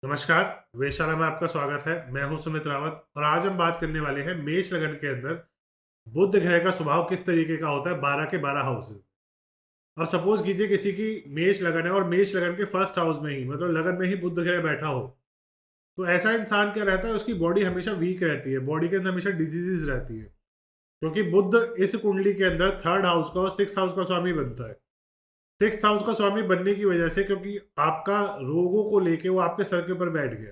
नमस्कार, वेधशाला में आपका स्वागत है। मैं हूं सुमित रावत और आज हम बात करने वाले हैं मेष लगन के अंदर बुध ग्रह का स्वभाव किस तरीके का होता है 12 के 12 हाउसेज। अब सपोज कीजिए किसी की मेष लगन है और मेष लगन के फर्स्ट हाउस में ही मतलब लगन में ही बुध ग्रह बैठा हो, तो ऐसा इंसान क्या रहता है, उसकी बॉडी हमेशा वीक रहती है, बॉडी के अंदर हमेशा डिजीजेज रहती है, क्योंकि बुध इस कुंडली के अंदर थर्ड हाउस का और सिक्स हाउस का स्वामी बनता है। सिक्स हाउस का स्वामी बनने की वजह से, क्योंकि आपका रोगों को लेके वो आपके सर के ऊपर बैठ गया,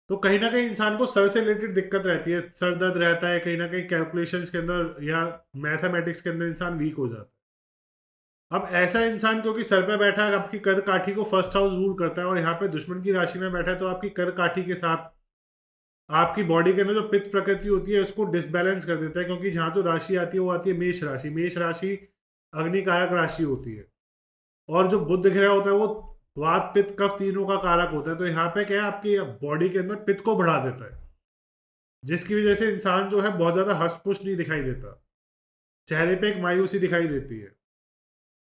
तो कहीं न कहीं इंसान को सर से रिलेटेड दिक्कत रहती है, सर दर्द रहता है, कहीं न कहीं कैलकुलेशंस के अंदर या मैथमेटिक्स के अंदर इंसान वीक हो जाता है। अब ऐसा इंसान क्योंकि सर पे बैठा है, आपकी कर्क-काठी को फर्स्ट हाउस रूल करता है और यहाँ पे दुश्मन की राशि में बैठा है, तो आपकी कर्क-काठी के साथ आपकी बॉडी के अंदर जो पित्त प्रकृति होती है उसको डिसबैलेंस कर देता है, क्योंकि जहाँ जो राशि आती है वो आती है मेष राशि। मेष राशि अग्नि कारक राशि होती है और जो बुध ग्रह होता है वो वात, पित्त, कफ तीनों का कारक होता है। तो यहाँ पे क्या है, आपकी बॉडी के अंदर पित्त को बढ़ा देता है, जिसकी वजह से इंसान जो है बहुत ज़्यादा हष्ट-पुष्ट नहीं दिखाई देता। चेहरे पे एक मायूसी दिखाई देती है।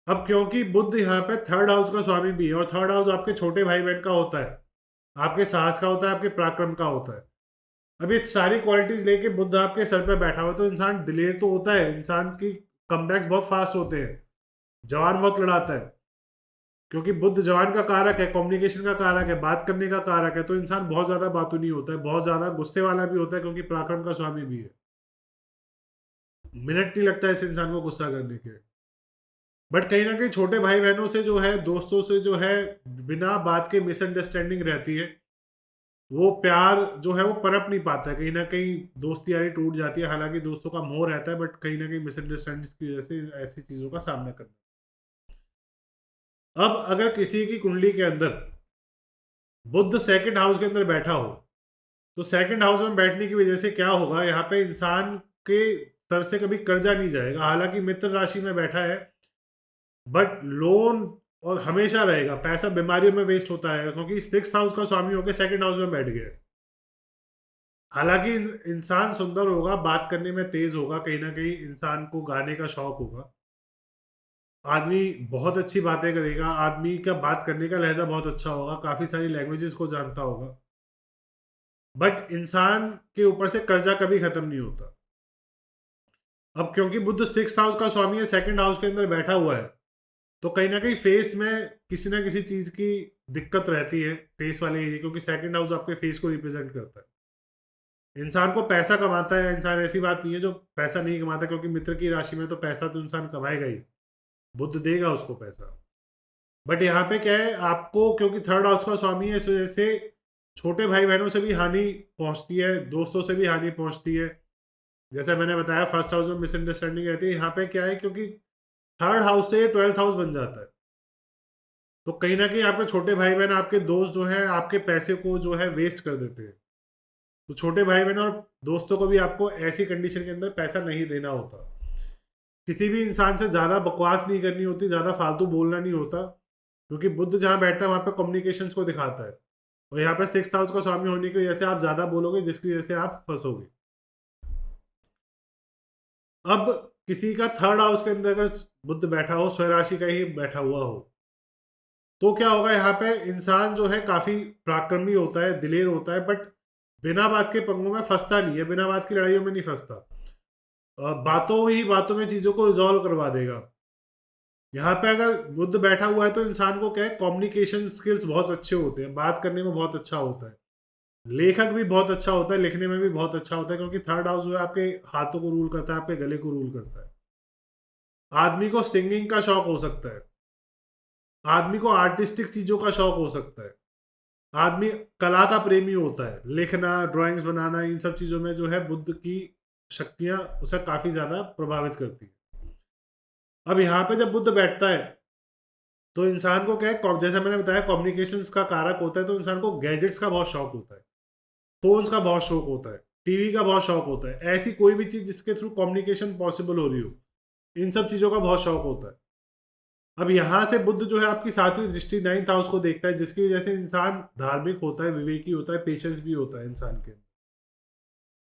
अब क्योंकि बुध यहाँ पे थर्ड हाउस का स्वामी भी है और थर्ड हाउस आपके छोटे भाई-बहन का होता है, आपके साहस का होता है, आपके पराक्रम का होता है। अब ये सारी क्वालिटीज़ लेके बुध आपके सर पे बैठा हुआ है, तो इंसान दिलेर तो होता है, इंसान की कमबैक्स बहुत फास्ट होते हैं, जवान बहुत लड़ाता है। क्योंकि बुध जवान का कारक है, कम्युनिकेशन का कारक है, बात करने का कारक है, तो इंसान बहुत ज़्यादा बातूनी होता है, बहुत ज़्यादा गुस्से वाला भी होता है, क्योंकि पराक्रम का स्वामी भी है। मिनट नहीं लगता है इस इंसान को गुस्सा करने के। बट कहीं न कहीं छोटे भाई-बहनों से जो है, दोस्तों से जो है, बिना बात के मिसअंडरस्टैंडिंग रहती है। वो प्यार जो है वो पनप नहीं पाता है, कहीं न कहीं दोस्ती यारी टूट जाती है। हालाँकि दोस्तों का मोह रहता है, बट कहीं न कहीं मिसअंडरस्टैंडिंग्स की वजह से ऐसी चीज़ों का सामना करना। अब अगर किसी की कुंडली के अंदर बुध सेकंड हाउस के अंदर बैठा हो, तो सेकंड हाउस में बैठने की वजह से क्या होगा, यहाँ पे इंसान के सर से कभी कर्जा नहीं जाएगा। हालाँकि मित्र राशि में बैठा है, बट लोन और हमेशा रहेगा, पैसा बीमारियों में वेस्ट होता रहेगा, क्योंकि सिक्स्थ हाउस का स्वामी होकर सेकंड हाउस में बैठ गया है। हालाँकि इंसान सुंदर होगा, बात करने में तेज़ होगा, कहीं न कहीं इंसान को गाने का शौक होगा। आदमी बहुत अच्छी बातें करेगा, आदमी का बात करने का लहज़ा बहुत अच्छा होगा, काफ़ी सारी लैंग्वेजेज़ को जानता होगा। बट इंसान के ऊपर से कर्जा कभी खत्म नहीं होता। अब क्योंकि बुध सिक्स्थ हाउस का स्वामी है, सेकंड हाउस के अंदर बैठा हुआ है, तो कहीं ना कहीं फेस में किसी ना किसी चीज की दिक्कत रहती है, फेस वाले एरिया, क्योंकि सेकंड हाउस आपके फेस को रिप्रेजेंट करता है। इंसान को पैसा कमाता है इंसान, ऐसी बात नहीं है जो पैसा नहीं कमाता, क्योंकि मित्र की राशि में तो पैसा तो इंसान कमाएगा ही, बुध देगा उसको पैसा। बट यहाँ पे क्या है, आपको क्योंकि थर्ड हाउस का स्वामी है, इस वजह से छोटे भाई बहनों से भी हानि पहुंचती है, दोस्तों से भी हानि पहुंचती है। जैसे मैंने बताया, फर्स्ट हाउस में मिसअंडरस्टैंडिंग रहती है, यहाँ पे क्या है, क्योंकि थर्ड हाउस से ट्वेल्थ हाउस बन जाता है, तो कहीं ना कहीं आपके छोटे भाई बहन, आपके दोस्त जो है, आपके पैसे को जो है वेस्ट कर देते हैं। तो छोटे भाई बहन और दोस्तों को भी आपको ऐसी कंडीशन के अंदर पैसा नहीं देना होता। किसी भी इंसान से ज़्यादा बकवास नहीं करनी होती, ज़्यादा फालतू बोलना नहीं होता, क्योंकि बुद्ध जहाँ बैठता है वहाँ पे कम्युनिकेशंस को दिखाता है, और यहाँ पे सिक्स हाउस का स्वामी होने की वजह से आप ज़्यादा बोलोगे, जिसकी वजह से आप फंसोगे। अब किसी का थर्ड हाउस के अंदर अगर बुद्ध बैठा हो, स्वराशि का ही बैठा हुआ हो, तो क्या होगा, यहाँ पे इंसान जो है काफ़ी पराक्रमी होता है, दिलेर होता है, बट बिना बात के पंगों में फंसता नहीं है, बिना बात की लड़ाइयों में नहीं फंसता। बातों ही बातों में चीज़ों को रिजॉल्व करवा देगा। यहाँ पे अगर बुद्ध बैठा हुआ है, तो इंसान को क्या है, कम्युनिकेशन स्किल्स बहुत अच्छे होते हैं, बात करने में बहुत अच्छा होता है, लेखक भी बहुत अच्छा होता है, लिखने में भी बहुत अच्छा होता है, क्योंकि थर्ड हाउस जो है आपके हाथों को रूल करता है, आपके गले को रूल करता है। आदमी को सिंगिंग का शौक हो सकता है, आदमी को आर्टिस्टिक चीज़ों का शौक हो सकता है, आदमी कला का प्रेमी होता है, लिखना, ड्राइंग्स बनाना, इन सब चीज़ों में जो है बुद्ध की शक्तियाँ उसे काफ़ी ज़्यादा प्रभावित करती है। अब यहाँ पे जब बुद्ध बैठता है, तो इंसान को क्या है, जैसे मैंने बताया, कम्युनिकेशंस का कारक होता है, तो इंसान को गैजेट्स का बहुत शौक होता है, फ़ोन्स का बहुत शौक होता है, टीवी का बहुत शौक होता है, ऐसी कोई भी चीज़ जिसके थ्रू कम्युनिकेशन पॉसिबल हो रही हो, इन सब चीज़ों का बहुत शौक होता है। अब यहाँ से बुद्ध जो है आपकी सातवीं दृष्टि, नाइन्थ हाउस को देखता है, जिसकी वजह से इंसान धार्मिक होता है, विवेकी होता है, पेशेंस भी होता है इंसान के।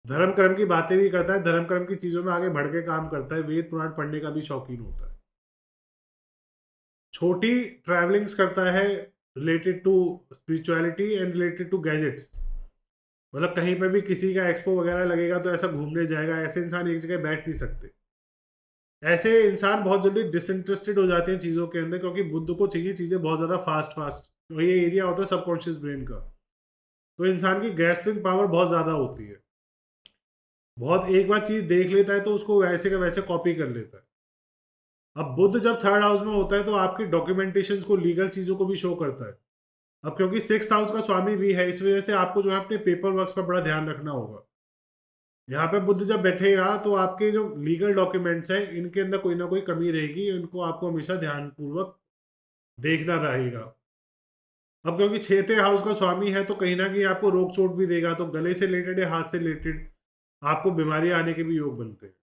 धर्म कर्म की बातें भी करता है, धर्म कर्म की चीज़ों में आगे बढ़ के काम करता है, वेद पुराण पढ़ने का भी शौकीन होता है, छोटी ट्रैवलिंग्स करता है, related to spirituality and related to gadgets. मतलब कहीं पे भी किसी का एक्सपो वगैरह लगेगा तो ऐसा घूमने जाएगा, ऐसे इंसान एक जगह बैठ नहीं सकते। ऐसे इंसान बहुत जल्दी डिसइंटरेस्टेड हो जाते हैं चीज़ों के अंदर, क्योंकि बुद्ध को चाहिए चीज़ें बहुत ज़्यादा फास्ट फास्ट। तो ये एरिया होता है सबकॉन्शियस ब्रेन का। तो इंसान की ग्रैस्पिंग पावर बहुत ज़्यादा होती है। बहुत एक बार चीज़ देख लेता है तो उसको वैसे का वैसे कॉपी कर लेता है। अब बुद्ध जब थर्ड हाउस में होता है तो आपकी डॉक्यूमेंटेशन को, लीगल चीज़ों को भी शो करता है। अब क्योंकि सिक्स हाउस का स्वामी भी है, इस वजह से आपको जो है अपने पेपर वर्क पर बड़ा ध्यान रखना होगा। यहाँ पे बुद्ध जब बैठेगा तो आपके जो लीगल डॉक्यूमेंट्स हैं इनके अंदर कोई ना कोई कमी रहेगी, इनको आपको हमेशा ध्यानपूर्वक देखना रहेगा। अब क्योंकि छठे हाउस का स्वामी है तो कहीं ना कहीं आपको रोक चोट भी देगा, तो गले से रिलेटेड या हाथ से रिलेटेड आपको बीमारी आने के भी योग बनते हैं।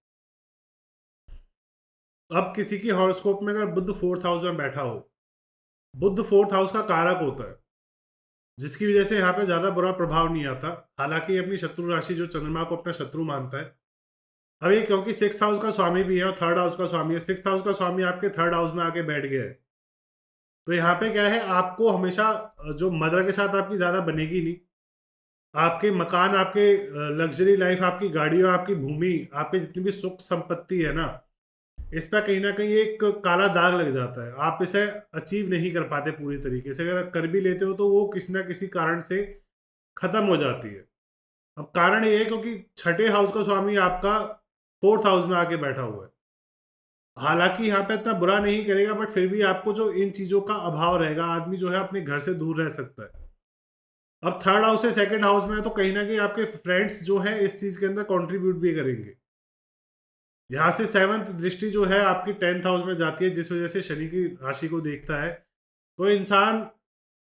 अब किसी की हॉरोस्कोप में अगर बुद्ध फोर्थ हाउस में बैठा हो, बुद्ध फोर्थ हाउस का कारक होता है, जिसकी वजह से यहाँ पे ज्यादा बुरा प्रभाव नहीं आता। हालांकि अपनी शत्रु राशि जो चंद्रमा को अपना शत्रु मानता है। अब ये क्योंकि सिक्स हाउस का स्वामी भी है और थर्ड हाउस का स्वामी है, सिक्स हाउस का स्वामी आपके थर्ड हाउस में आके बैठ गया है, तो यहाँ पे क्या है, आपको हमेशा जो मदर के साथ आपकी ज्यादा बनेगी नहीं। आपके मकान, आपके लग्जरी लाइफ, आपकी गाड़ियों, आपकी भूमि, आपकी जितनी भी सुख संपत्ति है ना, इस पर कहीं ना कहीं एक काला दाग लग जाता है। आप इसे अचीव नहीं कर पाते पूरी तरीके से, अगर कर भी लेते हो तो वो किसी ना किसी कारण से खत्म हो जाती है। अब कारण ये है क्योंकि छठे हाउस का स्वामी आपका फोर्थ हाउस में आके बैठा हुआ है। हालांकि यहाँ पे इतना बुरा नहीं करेगा, बट फिर भी आपको जो इन चीजों का अभाव रहेगा, आदमी जो है अपने घर से दूर रह सकता है। अब थर्ड हाउस से सेकंड हाउस में है तो कहीं ना कहीं आपके फ्रेंड्स जो है इस चीज के अंदर कंट्रीब्यूट भी करेंगे। यहाँ से सेवंथ दृष्टि जो है आपकी टेंथ हाउस में जाती है, जिस वजह से शनि की राशि को देखता है। तो इंसान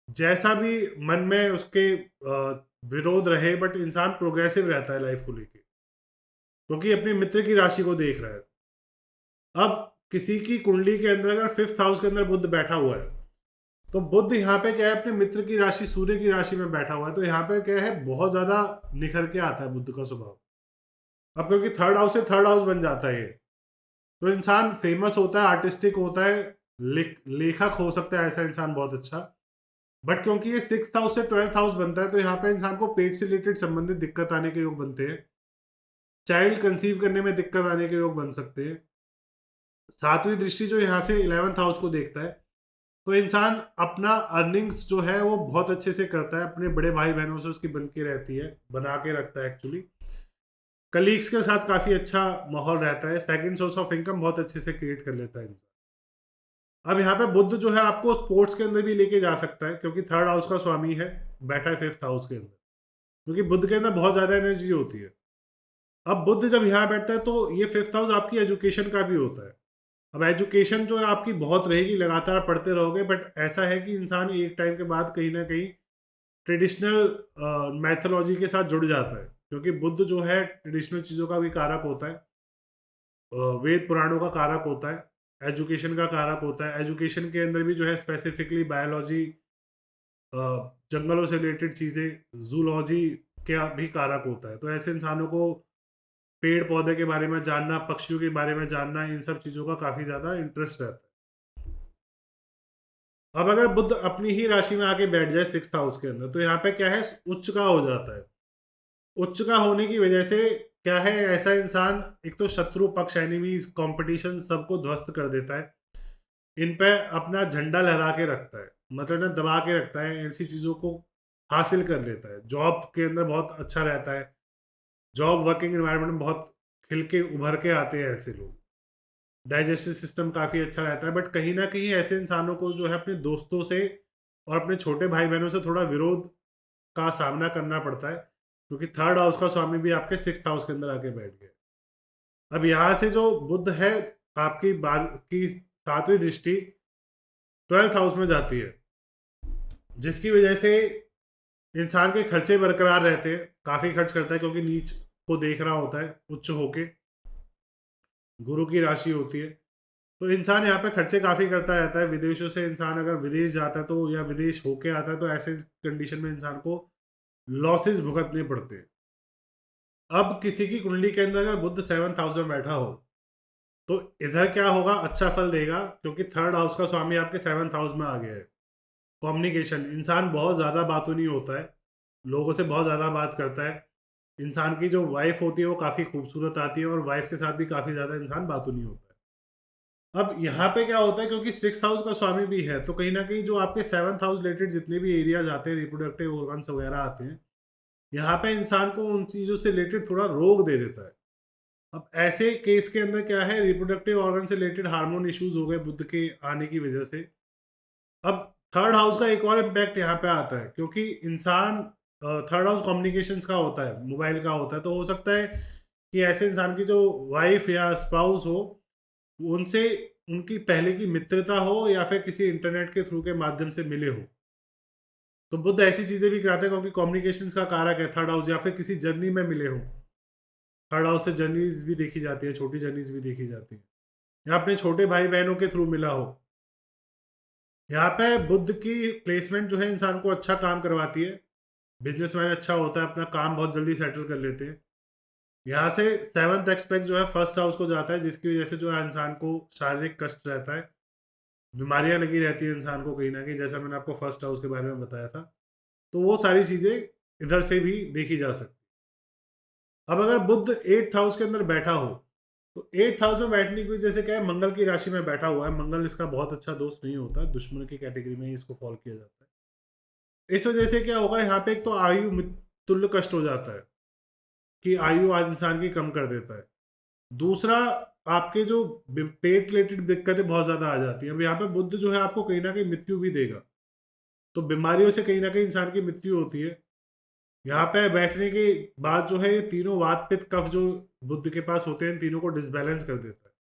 जैसा भी मन में उसके विरोध रहे, बट इंसान प्रोग्रेसिव रहता है लाइफ को लेके, क्योंकि अपने मित्र की राशि को देख रहा है। अब किसी की कुंडली के अंदर अगर फिफ्थ हाउस के अंदर बुद्ध बैठा हुआ है, तो बुद्ध यहाँ पे क्या है, अपने मित्र की राशि सूर्य की राशि में बैठा हुआ है, तो यहाँ पे क्या है, बहुत ज्यादा निखर के आता है बुद्ध का स्वभाव। अब क्योंकि थर्ड हाउस से थर्ड हाउस बन जाता है ये, तो इंसान फेमस होता है, आर्टिस्टिक होता है, लेखक हो सकता है ऐसा इंसान बहुत अच्छा। बट क्योंकि ये सिक्स हाउस से ट्वेल्थ हाउस बनता है, तो यहाँ पे इंसान को पेट से रिलेटेड संबंधित दिक्कत आने के योग बनते हैं। चाइल्ड कंसीव करने में दिक्कत आने के योग बन सकते हैं। सातवीं दृष्टि जो यहाँ से इलेवेंथ हाउस को देखता है, तो इंसान अपना अर्निंग्स जो है वो बहुत अच्छे से करता है, अपने बड़े भाई बहनों से उसकी बन के रहती है, बना के रखता है एक्चुअली। कलीग्स के साथ काफ़ी अच्छा माहौल रहता है, सेकंड सोर्स ऑफ इनकम बहुत अच्छे से क्रिएट कर लेता है इंसान। अब यहाँ पे बुद्ध जो है आपको स्पोर्ट्स के अंदर भी लेके जा सकता है, क्योंकि थर्ड हाउस का स्वामी है, बैठा है फिफ्थ हाउस के अंदर, क्योंकि बुद्ध के अंदर बहुत ज़्यादा एनर्जी होती है। अब बुद्ध जब यहाँ बैठता है तो ये फिफ्थ हाउस आपकी एजुकेशन का भी होता है। अब एजुकेशन जो है आपकी बहुत रहेगी, लगातार पढ़ते रहोगे, बट ऐसा है कि इंसान एक टाइम के बाद कहीं ना कहीं ट्रेडिशनल मैथोलॉजी के साथ जुड़ जाता है, क्योंकि बुद्ध जो है ट्रेडिशनल चीज़ों का भी कारक होता है, वेद पुराणों का कारक होता है, एजुकेशन का कारक होता है। एजुकेशन के अंदर भी जो है स्पेसिफिकली बायोलॉजी, जंगलों से रिलेटेड चीज़ें, जूलॉजी का भी कारक होता है। तो ऐसे इंसानों को पेड़ पौधे के बारे में जानना, पक्षियों के बारे में जानना, इन सब चीज़ों का काफ़ी ज़्यादा इंटरेस्ट रहता है। अब अगर बुद्ध अपनी ही राशि में आके बैठ जाए सिक्स्थ हाउस के अंदर, तो यहाँ पे क्या है, उच्च का हो जाता है। उच्च का होने की वजह से क्या है, ऐसा इंसान एक तो शत्रु पक्ष, एनिमीज, कंपटीशन सबको ध्वस्त कर देता है, इन पे अपना झंडा लहरा के रखता है, मतलब इन्हें दबा के रखता है, ऐसी चीज़ों को हासिल कर लेता है। जॉब के अंदर बहुत अच्छा रहता है, जॉब वर्किंग एनवायरनमेंट में बहुत खिल के उभर के आते हैं ऐसे लोग। डाइजेस्टिव सिस्टम काफ़ी अच्छा रहता है, बट कहीं ना कहीं ऐसे इंसानों को जो है अपने दोस्तों से और अपने छोटे भाई बहनों से थोड़ा विरोध का सामना करना पड़ता है, क्योंकि थर्ड हाउस का स्वामी भी आपके सिक्स्थ हाउस के अंदर आके बैठ गए। अब यहाँ से जो बुद्ध है, आपकी बार की सातवीं दृष्टि ट्वेल्थ हाउस में जाती है, जिसकी वजह से इंसान के खर्चे बरकरार रहते हैं, काफ़ी खर्च करता है, क्योंकि नीच को देख रहा होता है उच्च होके, गुरु की राशि होती है। तो इंसान यहाँ पे खर्चे काफ़ी करता रहता है। विदेशों से इंसान अगर विदेश जाता है तो, या विदेश होके आता है, तो ऐसे कंडीशन में इंसान को लॉसेस भुगतने पड़ते हैं। अब किसी की कुंडली के अंदर अगर बुद्ध सेवंथ हाउस में बैठा हो, तो इधर क्या होगा, अच्छा फल देगा, क्योंकि थर्ड हाउस का स्वामी आपके सेवंथ हाउस में आ गया है। कम्युनिकेशन, इंसान बहुत ज़्यादा बातूनी होता है, लोगों से बहुत ज़्यादा बात करता है। इंसान की जो वाइफ होती है वो काफ़ी खूबसूरत आती है और वाइफ के साथ भी काफ़ी ज़्यादा इंसान बातूनी होता है। अब यहाँ पे क्या होता है, क्योंकि 6th हाउस का स्वामी भी है, तो कहीं न कहीं जो आपके 7th हाउस रिलेटेड जितने भी एरियाज़ आते हैं, रिप्रोडक्टिव ऑर्गन्स वगैरह आते हैं, यहाँ पे इंसान को उन चीज़ों से रिलेटेड थोड़ा रोक दे देता है। अब ऐसे केस के अंदर क्या है, रिप्रोडक्टिव ऑर्गन से रिलेटेड हार्मोन इश्यूज़ हो गए बुध के आने की वजह से। अब 3rd हाउस का एक और इम्पैक्ट यहाँ पे आता है, क्योंकि इंसान 3rd हाउस कम्युनिकेशंस का होता है, मोबाइल का होता है, तो हो सकता है कि ऐसे इंसान की जो वाइफ या स्पाउस हो, उनसे उनकी पहले की मित्रता हो या फिर किसी इंटरनेट के थ्रू के माध्यम से मिले हो। तो बुध ऐसी चीज़ें भी कराते हैं, क्योंकि कम्युनिकेशंस का कारक है 3rd हाउस, या फिर किसी जर्नी में मिले हो। 3rd हाउस से जर्नीज़ भी देखी जाती है, छोटी जर्नीज़ भी देखी जाती है। या अपने छोटे भाई-बहनों के थ्रू मिला हो। यहाँ पे बुध की प्लेसमेंट जो है इंसान को अच्छा काम करवाती है। बिज़नेसमैन अच्छा होता है, अपना काम बहुत जल्दी सेटल कर लेते हैं। यहाँ से 7th एस्पेक्ट जो है 1st हाउस को जाता है, जिसकी वज़ह से जो है इंसान को शारीरिक कष्ट रहता है। बीमारियाँ लगी रहती है इंसान को कहीं न कहीं, जैसा मैंने आपको 1st हाउस के बारे में बताया था। तो वो सारी चीज़ें इधर से भी देखी जा सकती हैं। अब अगर बुध 8th हाउस के अंदर बैठा हो, तो 8th हाउस में बैठने की वजह से क्या है, मंगल की राशि में बैठा हुआ है। मंगल इसका बहुत अच्छा दोस्त नहीं होता, दुश्मन की कैटेगरी में ही इसको फॉल किया जाता है। इस वजह से क्या होगा, यहाँ पे एक तो आयु तुल्य कष्ट हो जाता है कि आयु आज इंसान की कम कर देता है। दूसरा, आपके जो पेट रिलेटेड दिक्कतें बहुत ज़्यादा आ जाती हैं। अब यहाँ पे बुध जो है आपको कहीं ना कहीं मृत्यु भी देगा, तो बीमारियों से कहीं ना कहीं इंसान की मृत्यु होती है। यहाँ पे बैठने के बाद जो है ये तीनों वात पित्त कफ जो बुध के पास होते हैं, इन तीनों को डिसबैलेंस कर देता है।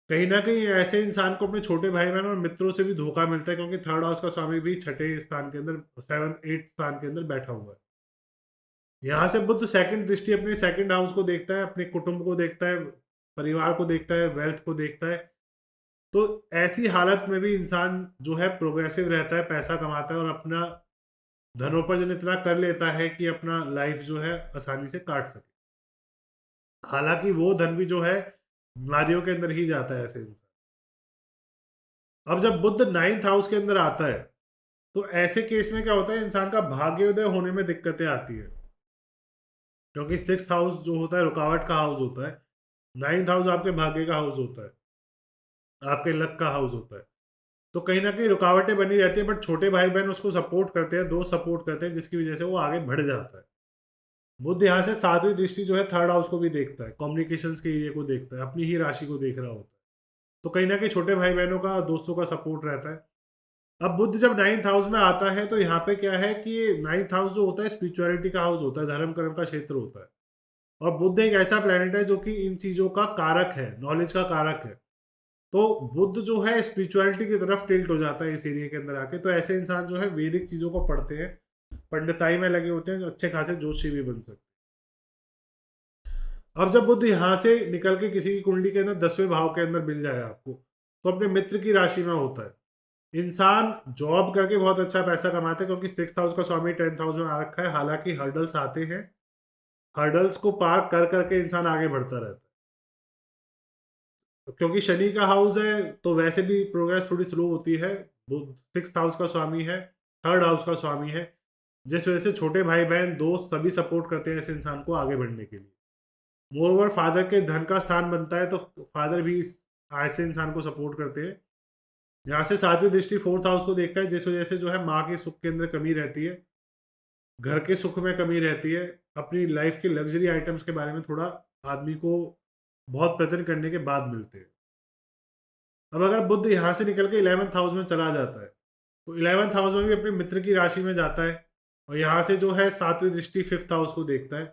कहीं न कहीं ऐसे इंसान को अपने छोटे भाई-बहन और मित्रों से भी धोखा मिलता है, क्योंकि 3rd हाउस का स्वामी भी छठे स्थान के अंदर 7th 8th स्थान के अंदर बैठा हुआ है। यहाँ से बुध सेकंड दृष्टि अपने 2nd हाउस को देखता है, अपने कुटुंब को देखता है, परिवार को देखता है, वेल्थ को देखता है। तो ऐसी हालत में भी इंसान जो है प्रोग्रेसिव रहता है, पैसा कमाता है और अपना धनोपार्जन इतना कर लेता है कि अपना लाइफ जो है आसानी से काट सके। हालाँकि वो धन भी जो है बीमारियों के अंदर ही जाता है ऐसे इंसान। अब जब बुध 9th हाउस के अंदर आता है, तो ऐसे केस में क्या होता है, इंसान का भाग्योदय होने में दिक्कतें आती है, क्योंकि 6th हाउस जो होता है रुकावट का हाउस होता है। 9th हाउस आपके भाग्य का हाउस होता है, आपके लक का हाउस होता है। तो कहीं न कहीं रुकावटें बनी रहती है, बट छोटे भाई-बहन उसको सपोर्ट करते हैं, दोस्त सपोर्ट करते हैं, जिसकी वजह से वो आगे बढ़ जाता है। बुध यहाँ से 7वीं दृष्टि जो है 3rd हाउस को भी देखता है, कम्युनिकेशंस के एरिया को देखता है, अपनी ही राशि को देख रहा होता है। तो कहीं न कहीं छोटे भाई-बहनों का, दोस्तों का सपोर्ट रहता है। अब बुध जब 9th हाउस में आता है, तो यहाँ पे क्या है कि 9th हाउस जो होता है स्पिरिचुअलिटी का हाउस होता है, धर्म कर्म का क्षेत्र होता है। और बुध एक ऐसा प्लेनेट है जो कि इन चीज़ों का कारक है, नॉलेज का कारक है। तो बुध जो है स्पिरिचुअलिटी की तरफ टिल्ट हो जाता है इस एरिया के अंदर आके। तो ऐसे इंसान जो है वैदिक चीज़ों को पढ़ते हैं, पंडिताई में लगे होते हैं, जो अच्छे खासे ज्योतिषी भी बन सकते हैं। अब जब बुध यहाँ से निकल के किसी की कुंडली के अंदर 10वें भाव के अंदर मिल जाए आपको, तो अपने मित्र की राशि में होता है। इंसान जॉब करके बहुत अच्छा पैसा कमाता है, क्योंकि 6th हाउस का स्वामी 10th हाउस में आ रखा है। हालाँकि हर्डल्स आते हैं, हर्डल्स को पार कर करके इंसान आगे बढ़ता रहता है। क्योंकि शनि का हाउस है, तो वैसे भी प्रोग्रेस थोड़ी स्लो होती है। बुध 6th हाउस का स्वामी है, 3rd हाउस का स्वामी है, जिस वजह से छोटे भाई-बहन, दोस्त सभी सपोर्ट करते हैं ऐसे इंसान को आगे बढ़ने के लिए। मोreओवर फादर के धन का स्थान बनता है, तो फादर भी इस ऐसे इंसान को सपोर्ट करते हैं। यहाँ से 7वीं दृष्टि 4th हाउस को देखता है, जिस वजह से जो है माँ के सुख के अंदर कमी रहती है, घर के सुख में कमी रहती है, अपनी लाइफ के लग्ज़री आइटम्स के बारे में थोड़ा आदमी को बहुत प्रयत्न करने के बाद मिलते हैं। अब अगर बुध यहाँ से निकल के 11th हाउस में चला जाता है, तो 11th हाउस में भी अपने मित्र की राशि में जाता है, और यहाँ से जो है 7वीं दृष्टि 5th हाउस को देखता है,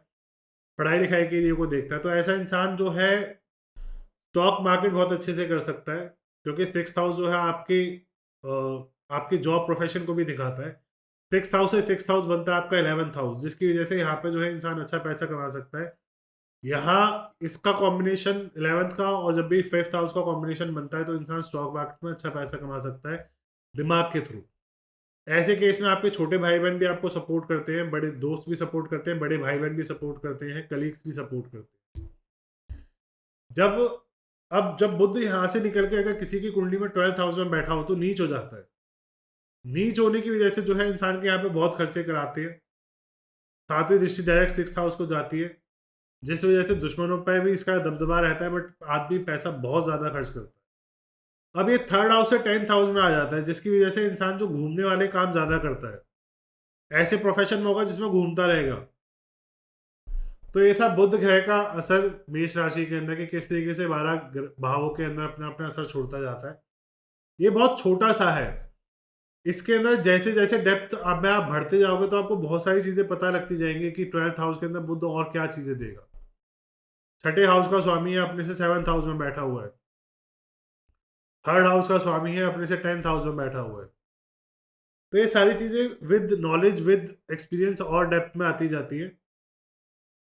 पढ़ाई-लिखाई के लिए को देखता है। तो ऐसा इंसान जो है स्टॉक मार्केट बहुत अच्छे से कर सकता है, क्योंकि 6th हाउस जो है आपकी जॉब प्रोफ़ेशन को भी दिखाता है। 6th हाउस से 6th हाउस बनता है आपका 11th हाउस, जिसकी वजह से यहाँ पे जो है इंसान अच्छा पैसा कमा सकता है। यहाँ इसका कॉम्बिनेशन 11th का और जब भी 5th हाउस का कॉम्बिनेशन बनता है, तो इंसान स्टॉक मार्केट में अच्छा पैसा कमा सकता है, दिमाग के थ्रू। ऐसे केस में आपके छोटे भाई-बहन भी आपको सपोर्ट करते हैं, बड़े दोस्त भी सपोर्ट करते हैं, बड़े भाई-बहन भी सपोर्ट करते हैं, कलीग्स भी सपोर्ट करते हैं। जब जब बुध यहाँ से निकल के अगर किसी की कुंडली में 12th हाउस में बैठा हो, तो नीच हो जाता है। नीच होने की वजह से जो है इंसान के यहाँ पे बहुत खर्चे कराते हैं। सातवीं दृष्टि डायरेक्ट 6th हाउस को जाती है, जिस वजह से दुश्मनों पे भी इसका दबदबा रहता है, बट आदमी पैसा बहुत ज़्यादा खर्च करता है। अब ये 3rd हाउस से 10th हाउस में आ जाता है, जिसकी वजह से इंसान जो घूमने वाले काम ज़्यादा करता है, ऐसे प्रोफेशन में होगा जिसमें घूमता रहेगा। तो ये था बुध ग्रह का असर मेष राशि के अंदर, कि किस तरीके से 12 भावों के अंदर अपना अपना असर छोड़ता जाता है। ये बहुत छोटा सा है। इसके अंदर जैसे जैसे डेप्थ अब में आप बढ़ते जाओगे तो आपको बहुत सारी चीजें पता लगती जाएंगी कि 12th हाउस के अंदर बुध और क्या चीजें देगा। छठे हाउस का स्वामी है, अपने से 7th हाउस में बैठा हुआ है। 3rd हाउस का स्वामी है, अपने से 10th हाउस में बैठा हुआ है। तो ये सारी चीजें विद नॉलेज, विद एक्सपीरियंस और डेप्थ में आती जाती है।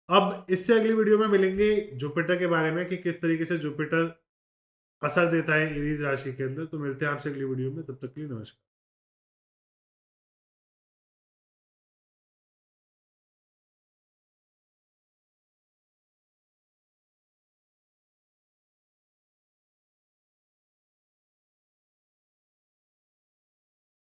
अब इससे अगली वीडियो में मिलेंगे जुपिटर के बारे में, कि किस तरीके से जुपिटर असर देता है एरीज राशि के अंदर। तो मिलते हैं आपसे अगली वीडियो में, तब तक के लिए नमस्कार।